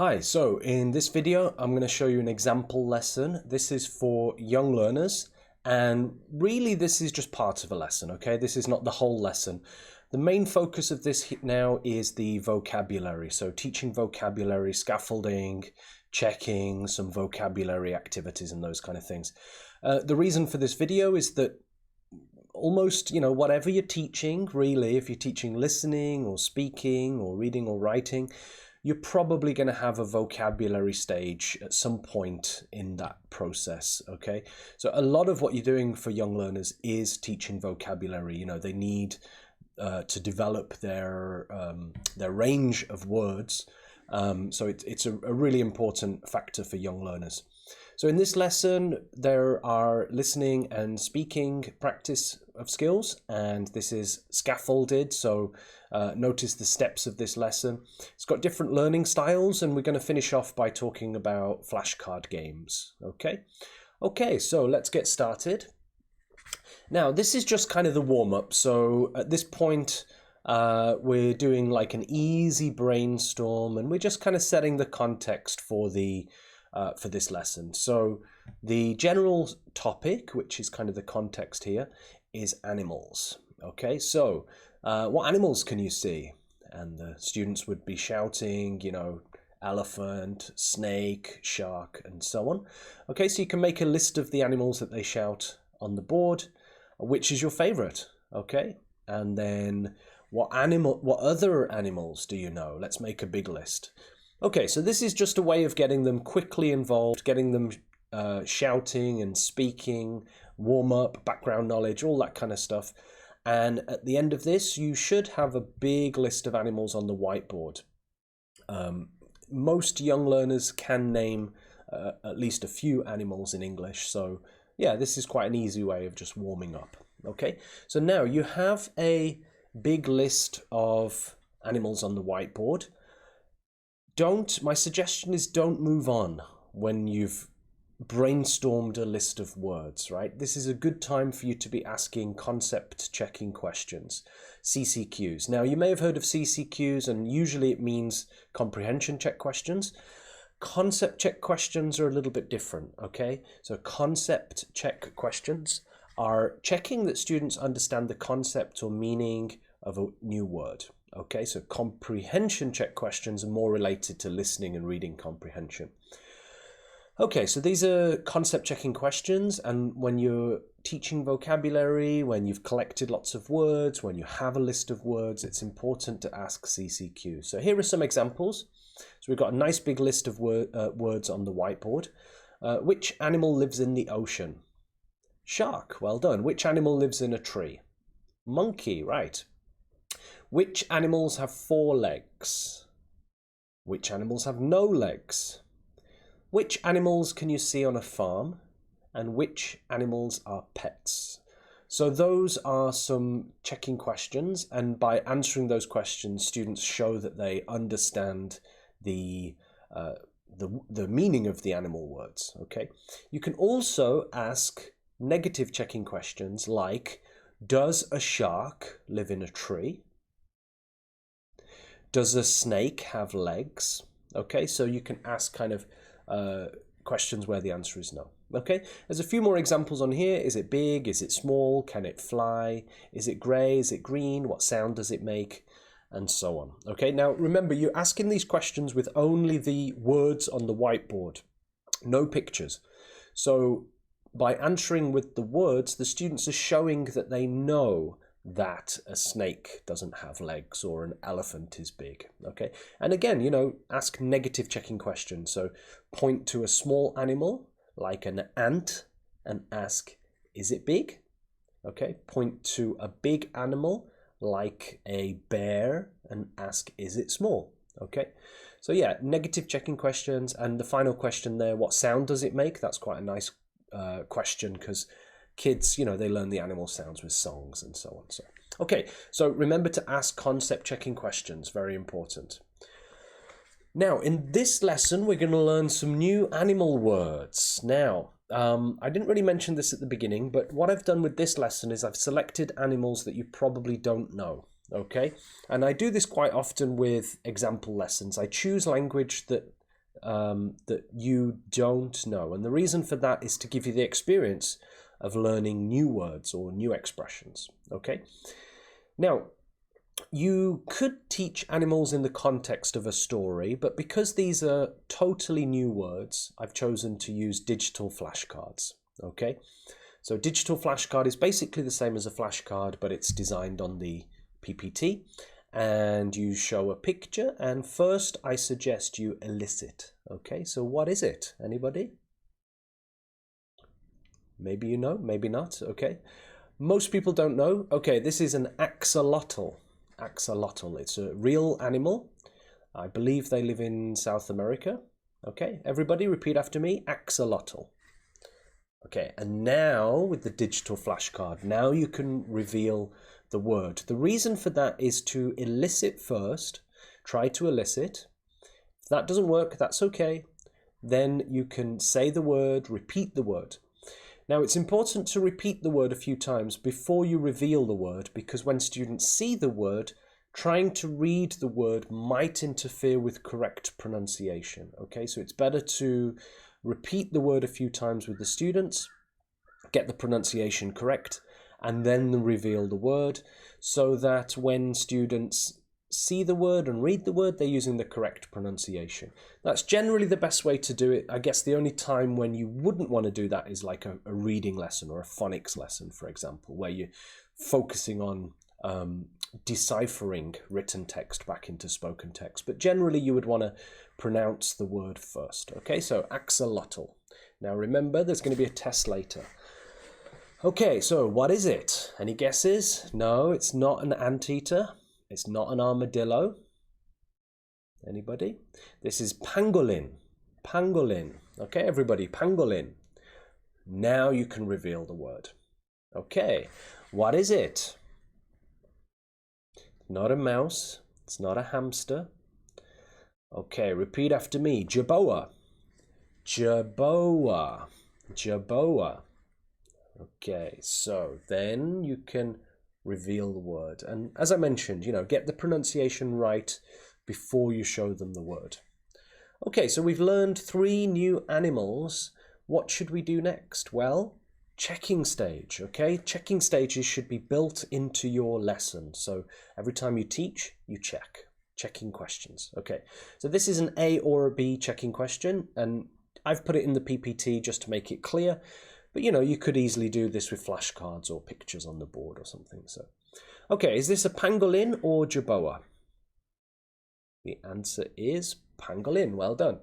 Hi, so in this video, I'm going to show you an example lesson. This is for young learners, and really this is just part of a lesson, okay? This is not the whole lesson. The main focus of this now is the vocabulary. So teaching vocabulary, scaffolding, checking, some vocabulary activities and those kind of things. The reason for this video is that almost, whatever you're teaching, really, if you're teaching listening or speaking or reading or writing, you're probably going to have a vocabulary stage at some point in that process, okay? So a lot of what you're doing for young learners is teaching vocabulary. They need to develop their range of words. So it's a really important factor for young learners. So in this lesson, there are listening and speaking practice of skills, and this is scaffolded. So notice the steps of this lesson. It's got different learning styles, and we're going to finish off by talking about flashcard games. Okay, so let's get started. Now, this is just kind of the warm-up. So at this point, we're doing like an easy brainstorm, and we're just kind of setting the context for this lesson. So the general topic, which is kind of the context here, is animals. Okay, so what animals can you see? And the students would be shouting, elephant, snake, shark, and so on. Okay, so you can make a list of the animals that they shout on the board. Which is your favorite? Okay, and then what other animals do you know? Let's make a big list. Okay, so this is just a way of getting them quickly involved, getting them shouting and speaking, warm up, background knowledge, all that kind of stuff. And at the end of this, you should have a big list of animals on the whiteboard. Most young learners can name at least a few animals in English. So yeah, this is quite an easy way of just warming up. Okay, so now you have a big list of animals on the whiteboard. My suggestion is don't move on when you've brainstormed a list of words, right? This is a good time for you to be asking concept checking questions, CCQs. Now, you may have heard of CCQs, and usually it means comprehension check questions. Concept check questions are a little bit different, okay? So concept check questions are checking that students understand the concept or meaning of a new word. Okay, so comprehension check questions are more related to listening and reading comprehension. Okay, so these are concept checking questions, and when you're teaching vocabulary, when you've collected lots of words, when you have a list of words, it's important to ask CCQ. So here are some examples. So we've got a nice big list of words on the whiteboard. Which animal lives in the ocean? Shark, well done. Which animal lives in a tree? Monkey, right. Which animals have 4 legs? Which animals have no legs? Which animals can you see on a farm? And which animals are pets? So those are some checking questions, and by answering those questions, students show that they understand the meaning of the animal words. Okay. You can also ask negative checking questions like, does a shark live in a tree? Does a snake have legs? Okay, so you can ask kind of questions where the answer is no. Okay, there's a few more examples on here. Is it big? Is it small? Can it fly? Is it grey? Is it green? What sound does it make? And so on. Okay, now remember, you're asking these questions with only the words on the whiteboard, no pictures. So by answering with the words, the students are showing that they know that a snake doesn't have legs or an elephant is big. Okay, and again, ask negative checking questions. So point to a small animal like an ant and ask, is it big? Okay, point to a big animal like a bear and ask, is it small? Okay, so yeah, negative checking questions. And the final question there, what sound does it make? That's quite a nice question, because kids, they learn the animal sounds with songs and so on. So, okay, so remember to ask concept checking questions, very important. Now, in this lesson, we're going to learn some new animal words. Now, I didn't really mention this at the beginning, but what I've done with this lesson is I've selected animals that you probably don't know. Okay, and I do this quite often with example lessons. I choose language that that you don't know. And the reason for that is to give you the experience of learning new words or new expressions. Okay? Now, you could teach animals in the context of a story, but because these are totally new words, I've chosen to use digital flashcards. Okay? So a digital flashcard is basically the same as a flashcard, but it's designed on the PPT. And you show a picture, and first I suggest you elicit. Okay, so what is it? Anybody? Maybe you know, maybe not. Okay, most people don't know. Okay, this is an axolotl. Axolotl, it's a real animal. I believe they live in South America. Okay, everybody repeat after me, axolotl. Okay, and now with the digital flashcard, now you can reveal the word. The reason for that is to elicit first. Try to elicit. If that doesn't work, that's okay. Then you can say the word, repeat the word. Now it's important to repeat the word a few times before you reveal the word, because when students see the word, trying to read the word might interfere with correct pronunciation. Okay, so it's better to repeat the word a few times with the students, get the pronunciation correct, and then reveal the word, so that when students see the word and read the word, they're using the correct pronunciation. That's generally the best way to do it. I guess the only time when you wouldn't want to do that is like a reading lesson or a phonics lesson, for example, where you're focusing on deciphering written text back into spoken text. But generally you would want to pronounce the word first. Okay, so axolotl. Now remember, there's going to be a test later. Okay, so what is it? Any guesses? No, it's not an anteater. It's not an armadillo. Anybody? This is pangolin. Pangolin. Okay, everybody, pangolin. Now you can reveal the word. Okay, what is it? Not a mouse. It's not a hamster. Okay, repeat after me. Jerboa. Jerboa. Jerboa. Okay, so then you can reveal the word. And as I mentioned, get the pronunciation right before you show them the word. Okay, so we've learned 3 new animals. What should we do next? Well, checking stage, okay? Checking stages should be built into your lesson. So every time you teach, you check. Checking questions. Okay, so this is an A or a B checking question, and I've put it in the PPT just to make it clear. But you could easily do this with flashcards or pictures on the board or something. So, okay, is this a pangolin or jerboa? The answer is pangolin. Well done.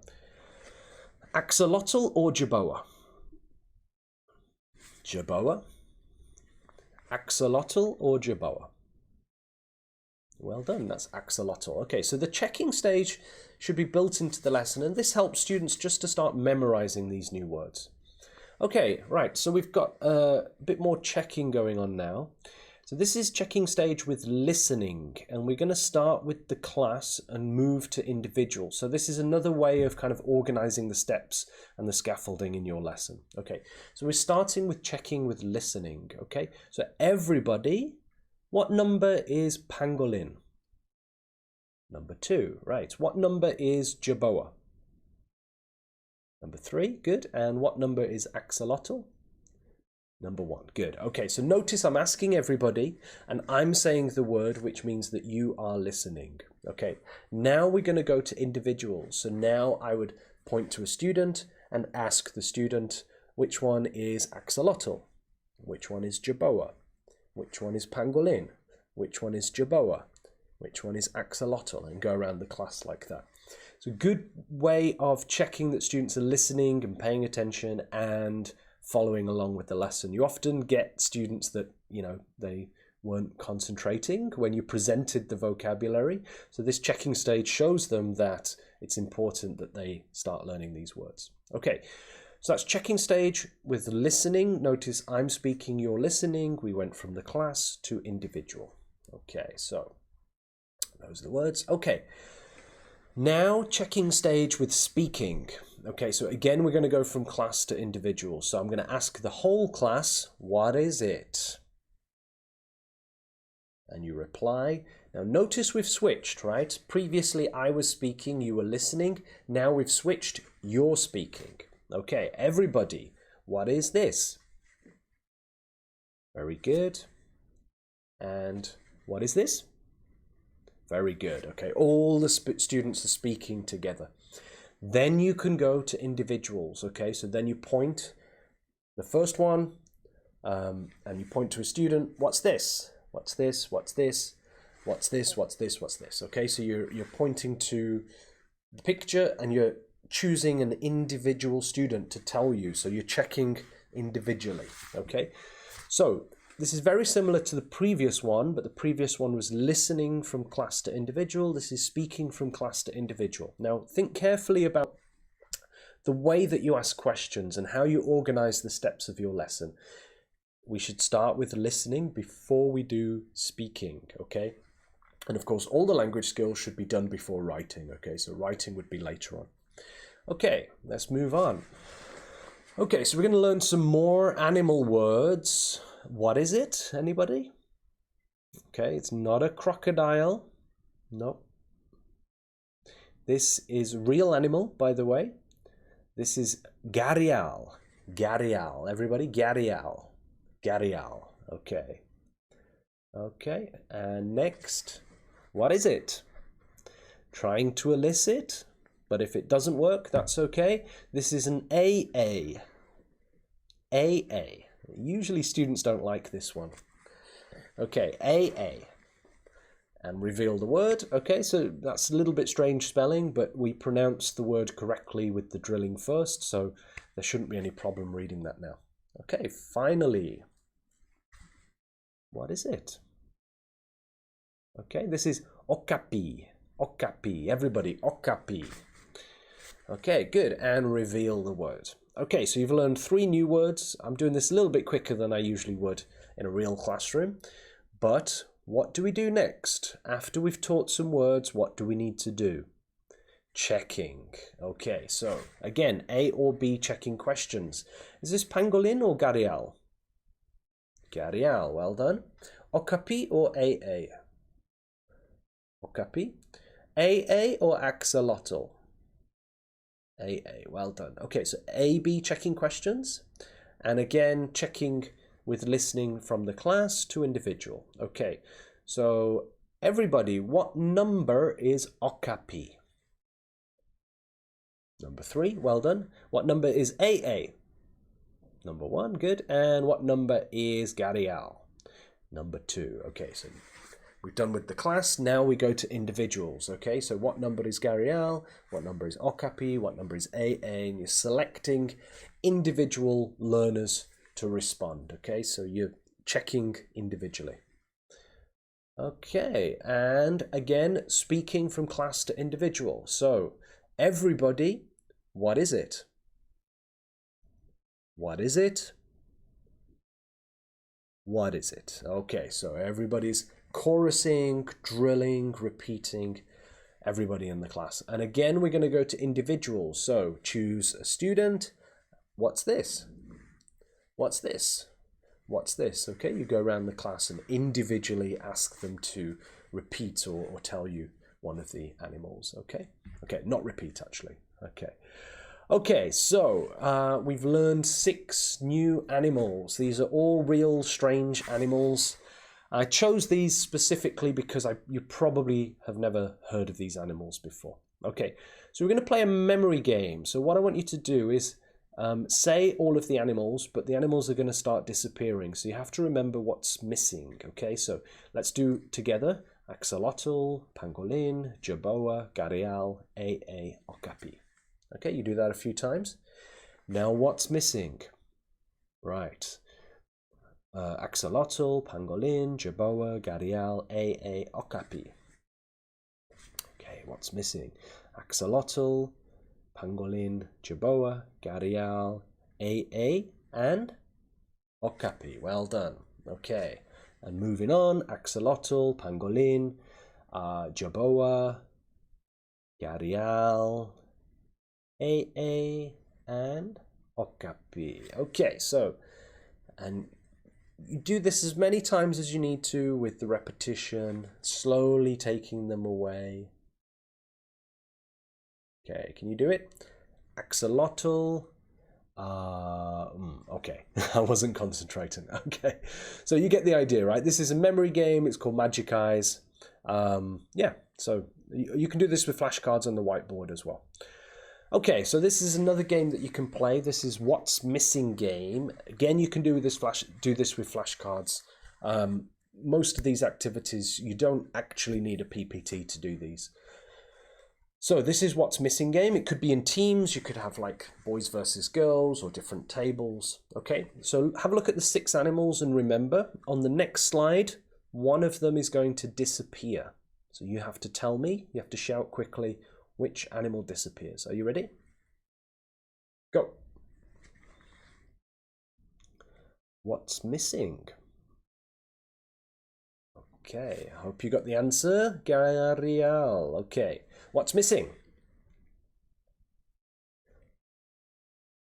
Axolotl or jerboa? Jerboa. Axolotl or jerboa? Well done, that's axolotl. Okay, so the checking stage should be built into the lesson, and this helps students just to start memorizing these new words. Okay, right, so we've got a bit more checking going on now. So this is checking stage with listening, and we're going to start with the class and move to individual. So this is another way of kind of organizing the steps and the scaffolding in your lesson. Okay, so we're starting with checking with listening. Okay, so everybody, what number is pangolin? Number 2, right. What number is jerboa? Number 3, good. And what number is axolotl? Number 1, good. Okay, so notice I'm asking everybody and I'm saying the word, which means that you are listening. Okay, now we're going to go to individuals. So now I would point to a student and ask the student, which one is axolotl? Which one is jerboa? Which one is pangolin? Which one is jerboa? Which one is axolotl? And go around the class like that. It's a good way of checking that students are listening and paying attention and following along with the lesson. You often get students that, they weren't concentrating when you presented the vocabulary. So this checking stage shows them that it's important that they start learning these words. Okay, so that's checking stage with listening. Notice I'm speaking, you're listening. We went from the class to individual. Okay, so those are the words. Okay. Now, checking stage with speaking. Okay, so again, we're going to go from class to individual. So I'm going to ask the whole class, what is it? and you reply. Now notice we've switched, right? Previously I was speaking, you were listening. Now we've switched, you're speaking. Okay, everybody, what is this? Very good. And what is this? Very good. Okay, all the students are speaking together. Then you can go to individuals. Okay, so then you point the first one and you point to a student. What's this? What's this? What's this? What's this? What's this? What's this? Okay, so you're pointing to the picture and you're choosing an individual student to tell you. So you're checking individually. Okay, so this is very similar to the previous one, but the previous one was listening from class to individual. This is speaking from class to individual. Now, think carefully about the way that you ask questions and how you organize the steps of your lesson. We should start with listening before we do speaking, okay? And of course, all the language skills should be done before writing, okay? So writing would be later on. Okay, let's move on. Okay, so we're going to learn some more animal words. What is it? Anybody? Okay, it's not a crocodile. No. This is real animal, by the way. This is gharial. Gharial. Everybody, gharial. Gharial. Okay. Okay, and next, what is it? Trying to elicit, but if it doesn't work, that's okay. This is an AA. AA. Usually students don't like this one. Okay, AA. And reveal the word. Okay, so that's a little bit strange spelling, but we pronounced the word correctly with the drilling first, so there shouldn't be any problem reading that now. Okay, finally. What is it? Okay, this is okapi. Okapi. Everybody, okapi. Okay, good. And reveal the word. Okay, so you've learned 3 new words. I'm doing this a little bit quicker than I usually would in a real classroom. But what do we do next? After we've taught some words, what do we need to do? Checking. Okay, so again, A or B checking questions. Is this pangolin or gharial? Gharial, well done. Okapi or AA? Okapi. AA or axolotl? AA, well done. Okay, so A, B checking questions, and again checking with listening from the class to individual. Okay, so everybody, what number is okapi? Number 3, well done. What number is AA? Number 1, good. And what number is gharial? Number 2. Okay, so we've done with the class. Now we go to individuals. Okay, so what number is gharial? What number is okapi? What number is AA? And you're selecting individual learners to respond. Okay, so you're checking individually. Okay, and again, speaking from class to individual. So everybody, what is it? What is it? What is it? Okay, so everybody's chorusing, drilling, repeating, everybody in the class. And again, we're going to go to individuals. So choose a student. What's this? What's this? What's this? Okay, you go around the class and individually ask them to repeat or tell you one of the animals. Okay, okay, not repeat actually. Okay. Okay, so we've learned 6 new animals. These are all real strange animals. I chose these specifically because you probably have never heard of these animals before. Okay, so we're going to play a memory game. So what I want you to do is say all of the animals, but the animals are going to start disappearing. So you have to remember what's missing. Okay, so let's do together. Axolotl, pangolin, jerboa, gharial, AA, okapi. Okay, you do that a few times. Now what's missing? Right. Axolotl, pangolin, jerboa, gharial, AA, okapi. Okay, what's missing? Axolotl, pangolin, jerboa, gharial, AA, and okapi. Well done. Okay, and moving on, axolotl, pangolin, jerboa, gharial, AA, and okapi. Okay, so, and you do this as many times as you need to with the repetition, slowly taking them away. Okay, can you do it? Axolotl. Okay, I wasn't concentrating. Okay, so you get the idea, right? This is a memory game. It's called Magic Eyes. Yeah, so you can do this with flashcards on the whiteboard as well. Okay, so this is another game that you can play. This is What's Missing game. Again, you can do this with flashcards. Most of these activities, you don't actually need a PPT to do these. So this is What's Missing game. It could be in teams. You could have like boys versus girls or different tables. Okay, so have a look at the 6 animals and remember, on the next slide, one of them is going to disappear. So you have to tell me, you have to shout quickly, which animal disappears. Are you ready? Go. What's missing? Okay, I hope you got the answer. Gabriel. Okay, what's missing?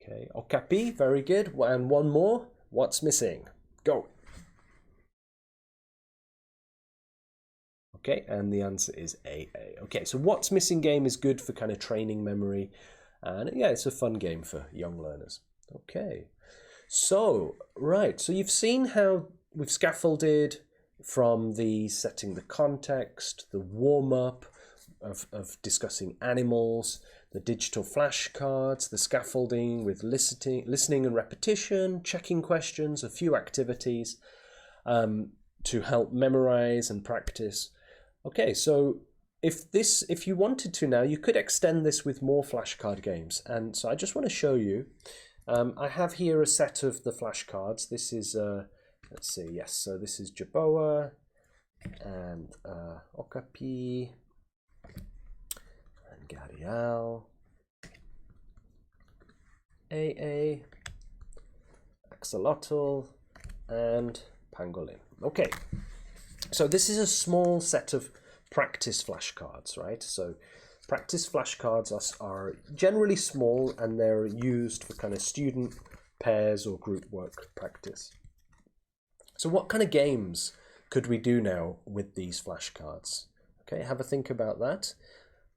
Okay, Okapi, very good. And one more. What's missing? Go. Okay, and the answer is AA. Okay, so What's Missing game is good for kind of training memory. And yeah, it's a fun game for young learners. Okay, so, right, so you've seen how we've scaffolded from the setting the context, the warm-up of discussing animals, the digital flashcards, the scaffolding with listening and repetition, checking questions, a few activities to help memorize and practice. Okay, so if you wanted to now, you could extend this with more flashcard games. And so I just want to show you, I have here a set of the flashcards. This is, let's see, yes, so this is Jaboa and Okapi and Garial, AA, Axolotl, and Pangolin. Okay, so this is a small set of practice flashcards, right? So practice flashcards are generally small and they're used for kind of student pairs or group work practice. So what kind of games could we do now with these flashcards? Okay, have a think about that.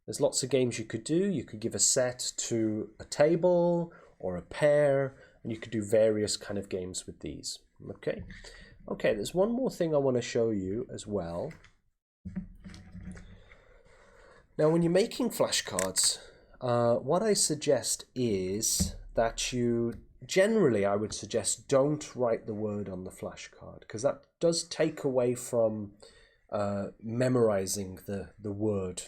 There's lots of games you could do. You could give a set to a table or a pair, and you could do various kind of games with these. Okay. Okay, there's one more thing I want to show you as well. Now, when you're making flashcards, what I suggest is that you generally, I would suggest, don't write the word on the flashcard, because that does take away from memorizing the word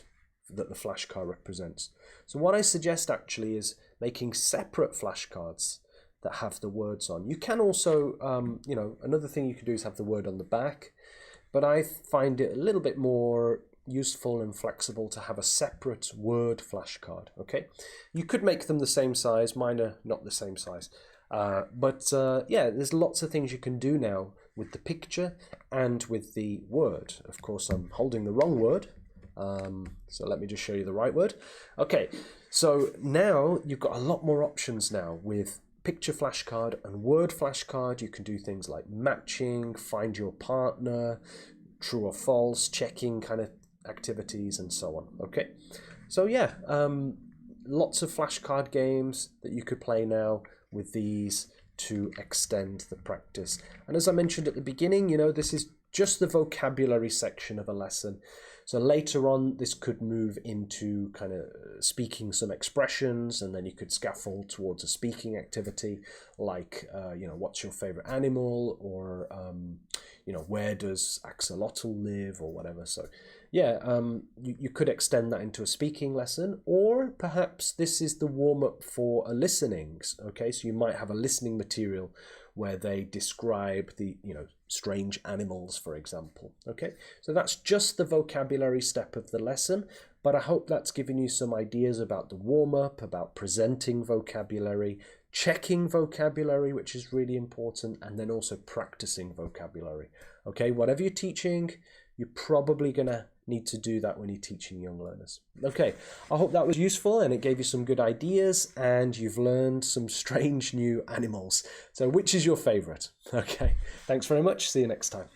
that the flashcard represents. So what I suggest actually is making separate flashcards that have the words on. You can also, another thing you can do is have the word on the back, but I find it a little bit more useful and flexible to have a separate word flashcard. Okay, you could make them the same size. Mine are not the same size, but there's lots of things you can do now with the picture and with the word. Of course, I'm holding the wrong word, so let me just show you the right word. Okay, so now you've got a lot more options now with picture flashcard and word flashcard. You can do things like matching, find your partner, true or false, checking kind of activities, and so on. Okay, so yeah, lots of flashcard games that you could play now with these to extend the practice. And as I mentioned at the beginning, this is just the vocabulary section of a lesson. So later on, this could move into kind of speaking some expressions, and then you could scaffold towards a speaking activity like, what's your favorite animal, or, where does Axolotl live, or whatever. So yeah, you could extend that into a speaking lesson, or perhaps this is the warm-up for a listening. Okay, so you might have a listening material where they describe the, strange animals, for example. Okay, so that's just the vocabulary step of the lesson, but I hope that's given you some ideas about the warm-up, about presenting vocabulary, checking vocabulary, which is really important, and then also practicing vocabulary. Okay, whatever you're teaching, you're probably going to need to do that when you're teaching young learners. Okay, I hope that was useful and it gave you some good ideas and you've learned some strange new animals. So which is your favorite? Okay, thanks very much. See you next time.